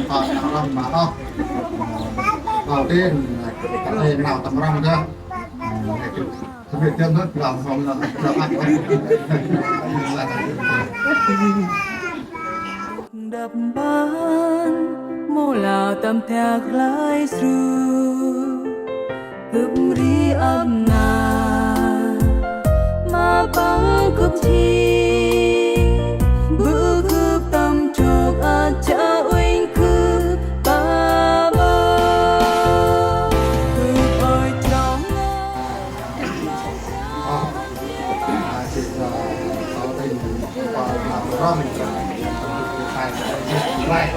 còn rong mà không đầu tiên cái này nào tầm rong chưa thực hiện chân hết lòng không là ăn đập ban mô là tâm thạc lái sưu cướp ri âm na mà băng cướp chi bữa cướp tâm trọc à cha uinh cướp ba ba cướp ơi trong thì sau đây vào rong phải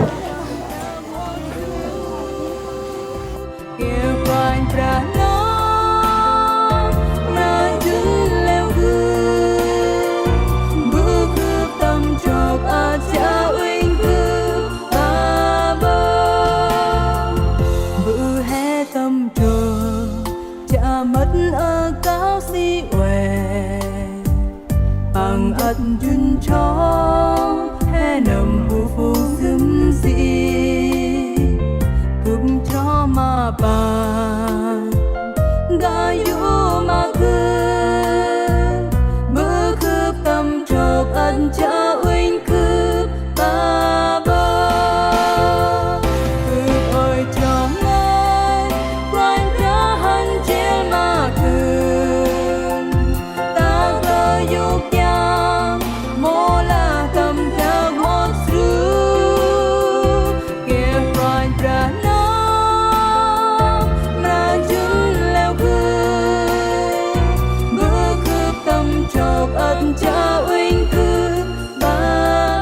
kêu quanh ra nó ra dưng leo gương bước cướp tâm trọc à cha uinh cướp ba ba bữa hè tâm trọc cha mất ở cao si uể bằng ân duyên trong hè nằm phù phù dưng dị cướp cho mà bà gayu mà cướp bữa cướp tâm trọc ân cha uinh cướp ba ba cướp ơi trong ai quanh ra hắn trên mà cướp ta gơ dục giang mô là cầm theo một sự kêu quanh ra cha uinh cướp ba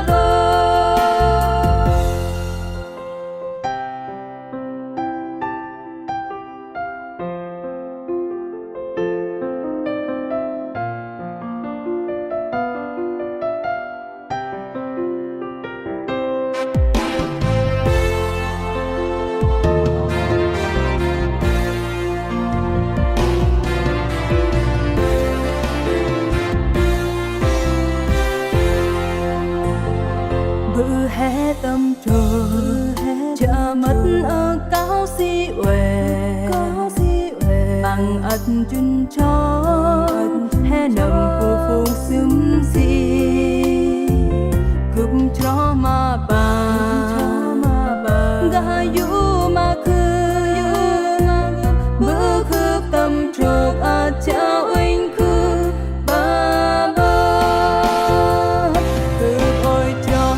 ba bữa hè tâm trồi cha mất ở cao si uể bằng ân duyên cho hè nằm phù phù xứng dị cướp cho mà bà gayu mà cướp bữa cướp tâm trọc à cha uinh cướp ba ba cướp ôi cho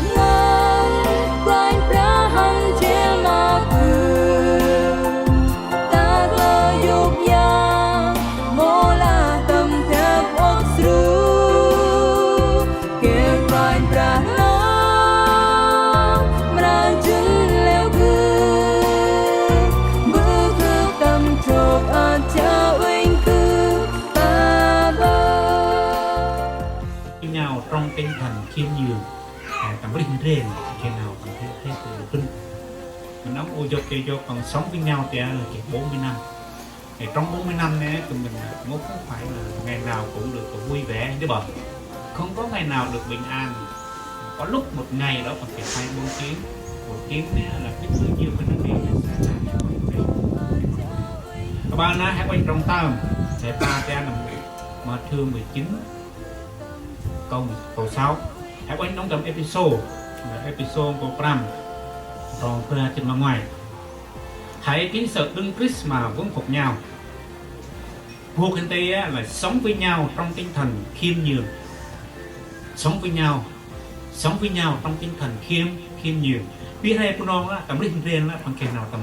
trong tinh thần khiêm nhường cảm linh rèn khi nào cảm thấy thế từ vinh mình nắm ô dọc cho còn sống với nhau thì là kể 40 năm thì trong 40 năm này tụi mình cũng không phải là ngày nào cũng được vui vẻ chứ bọn không có ngày nào được bình an, có lúc một ngày đó còn phải hai bốn tiếng một tiếng là biết bao nhiêu cái năng lượng sẽ ra các bạn hãy quay trong tâm sẽ ta ra là mà thương 19 câu 6 hãy quay trong episode câu 5 rồi ra trên bên ngoài hãy kính sợ Đức Christ mà vững phục nhau buộc anh tây là sống với nhau trong tinh thần khiêm nhường, sống với nhau trong tinh thần khiêm nhường biết hay của nó tầm linh riêng bằng kẻ nào tầm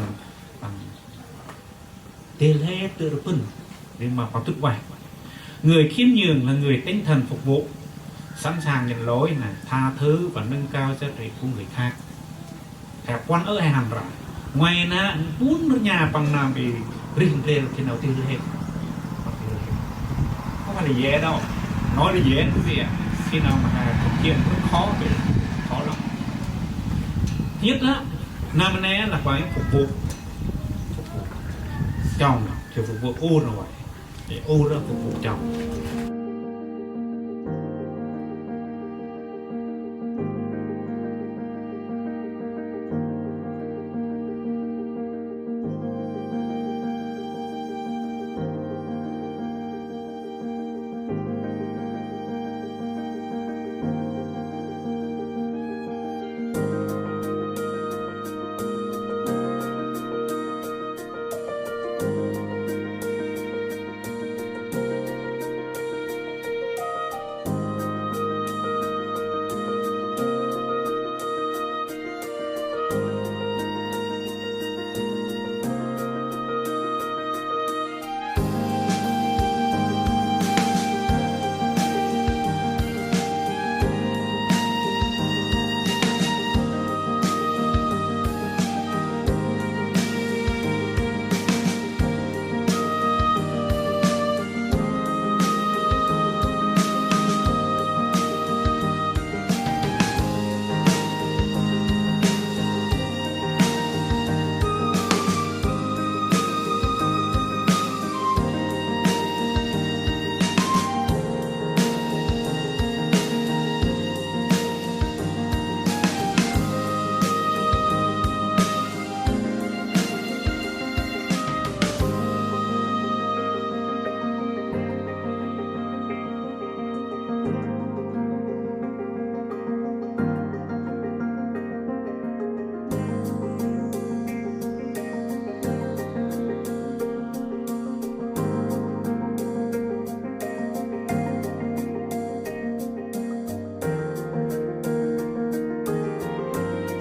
tiền hết tự được phân nhưng mà có tuyệt vời người khiêm nhường là người tinh thần phục vụ sẵn sàng nhận lỗi này tha thứ và nâng cao giá trị của người khác hẹp quan ơi hay hàm rạ ngoài na bốn nhà bằng nào bị rình lên thì nào tiêu hết không phải là dễ đâu nói là dễ quý vị ạ khi nào mà thực hiện rất khó lắm nhất á nam này là phải phục vụ chồng thì phục vụ u rồi để u ra phục vụ chồng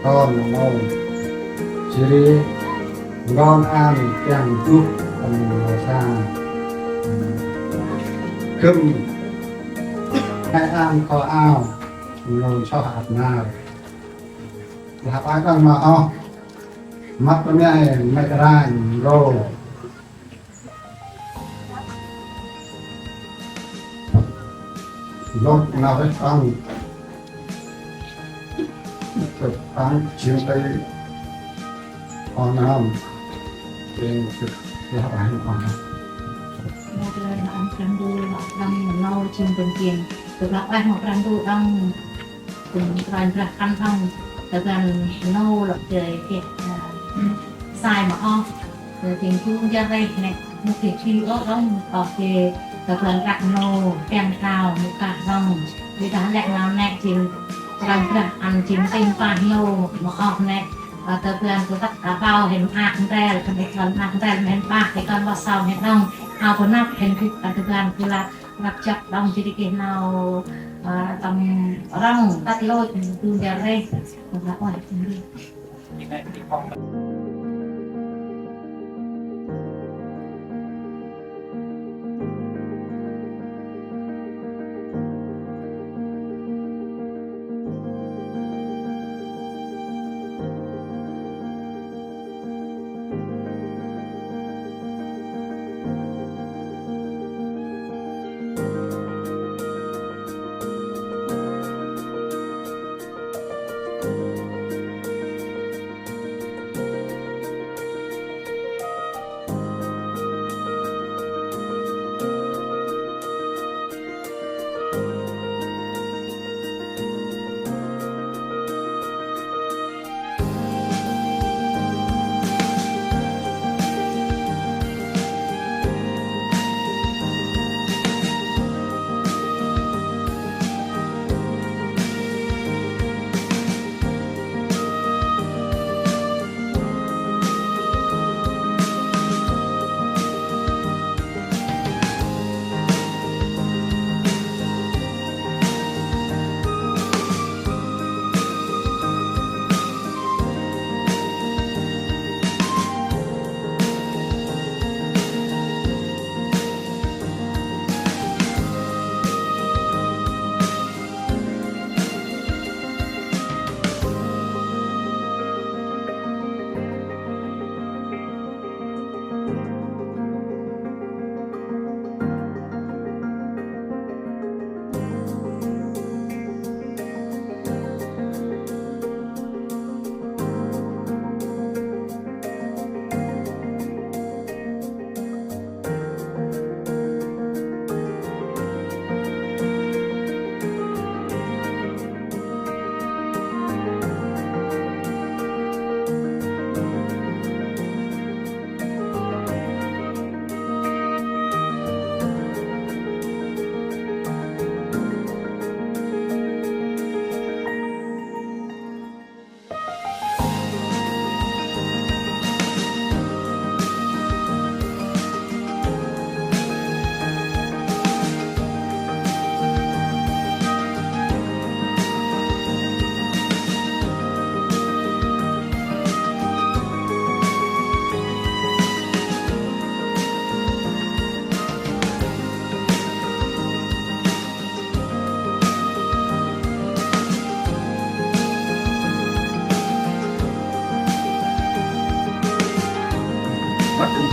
con màu chỉ đi ngon ăn chẳng chút bằng xa cơm hai ăn có ao ngon cho hạt nào hạt ai đang mà mắt nó ngay mẹ ra rồi lúc nào hết ăn thực ăn chiếm tay con nam trên thực là ai con một lần ăn răng đu đang nâu chim bên kia từ lạc ai hoặc răng đu đang cùng đoàn ra ăn ăn từ gần nâu lập trời thiệt xài mà o từ tiền thu ra đây này một tiền chi ở đó ở kia từ gần rạng nâu kèm cao một cả rong đi đá lẹ nào nè chim đoàn ra ăn chim tinh phản nâu mà ọp nè từ gần từ tất cả baoเห็นอาคแรกเป็นคนอาคแรกเห็นปากในการว่าเศร้าเห็นน้องเอาคนนับเห็นคือการทุกการคือรับจับดองjadi kita mau orang tak lo itu dari berapa ini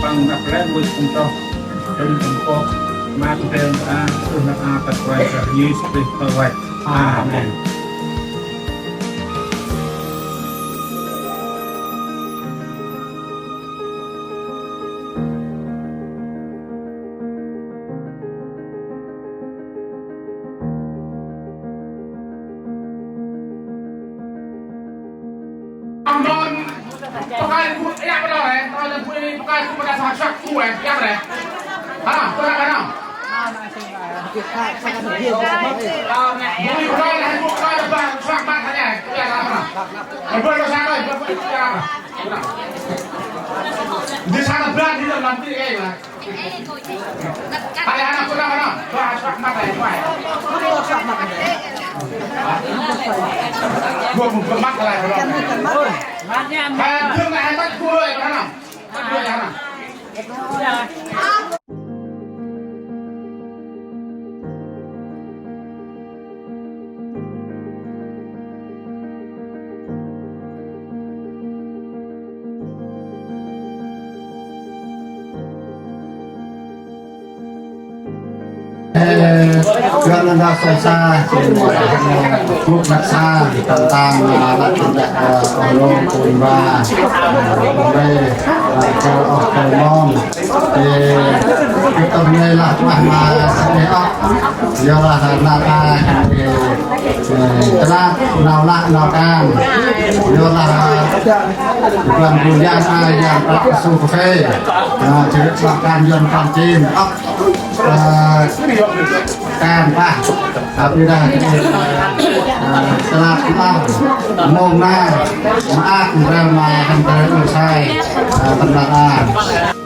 bằng đặt lên với cùng trong trong có mà tên a từ mặt a tập quay cả như sẽ tờ vậy amen pakai yang mana eh? Kalau punya pakai pada sahaja kue yang mana? Hah, kau nak mana? Bui pakai lah, pakai apa? Sak mat saja. Yang mana? Berapa dosa kau? Berapa yang mana? Di sana berani dalam nanti lah. Ada anak kau nak mana? Sak mat saja. Sak mat. buat mak lah kalau thương này bắt cua rồi nào bắt cua nào Gần là selesai Klub Naksa tentang alat tindak tolong Purba oleh ke Okolong kita menilai mahma sekian ialah nata telah nolak nokan ialah bukan bulan yang berlaku kafe jadi bahkan yang kantinการป่ะครับนี่ได้ตลาดตั้งโมงหน้ามาอ้างเรื่องมาทำเตอร์ใช่ตำนาน